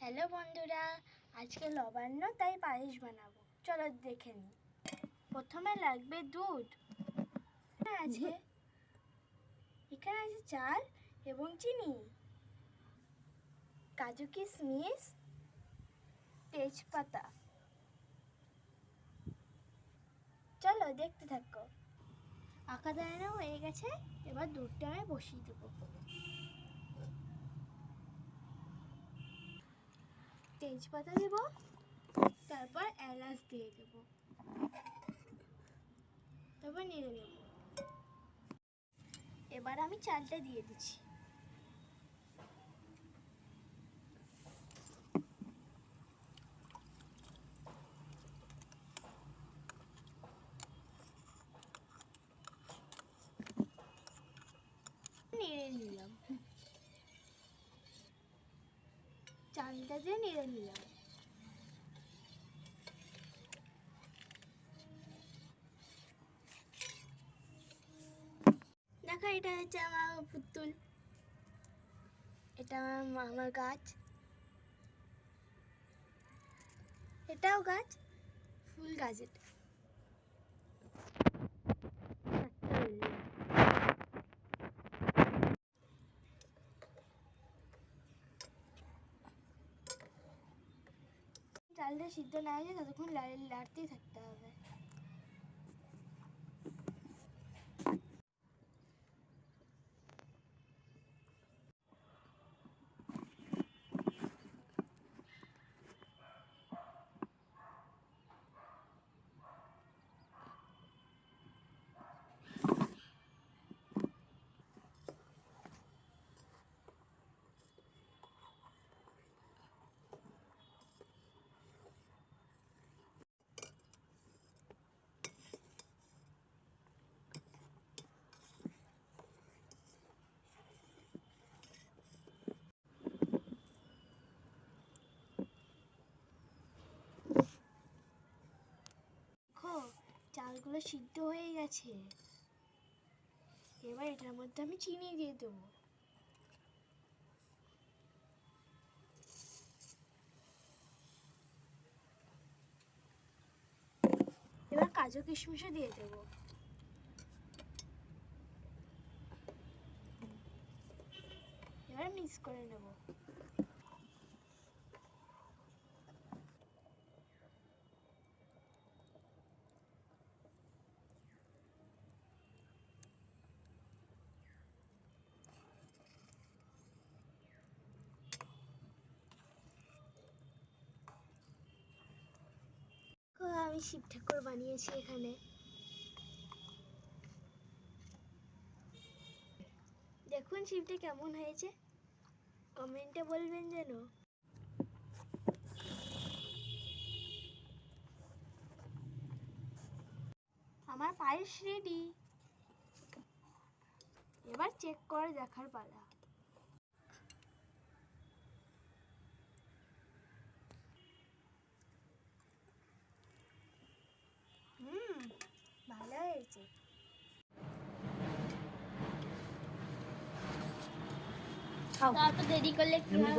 Hello বন্ধুরা, আজকে নবান্ন তাই পায়েস বানাবো। চলো দেখে নিই। প্রথমে লাগবে দুধ, এখানে আছে চাল এবং চিনি, কাজু কিশমিশ, তেজপাতা। চলো দেখতে থাকো। আঁকা দাঁড়ানো হয়ে গেছে, এবার দুধটা আমি বসিয়ে দেবো। তেজপাতা দেব, তারপর এলাচ দিয়ে দেব, তারপর নেড়ে নেব। এবার আমি চালটা দিয়ে দিচ্ছি। নেড়ে নিলাম, চালটা দিয়ে নেড়ে নিলাম। দেখো, এটা হচ্ছে আমার পুতুল, এটা আমার মামার গাছ, এটাও গাছ, ফুল গাছ। এটা চালটা সিদ্ধ না হয়ে যায় ততক্ষণ লাড়তেই থাকতে হবে। চালগুলো সিদ্ধ হয়ে গেছে, এবার এটার মধ্যে আমি চিনি দিয়ে দেবো। এবার কাজু কিশমিশও দিয়ে দেবো। এবার মিক্স করে নেব। আমি শিব ঠাকুর বানিয়েছি এখানে। দেখুন শিবটা কেমন হয়েছে, কমেন্টে বলবেন যেন। আমার পায়েস রেডি, এবার চেক করে দেখার পালা। ভালো হয়েছে। তো দেরি করলে কি হয়?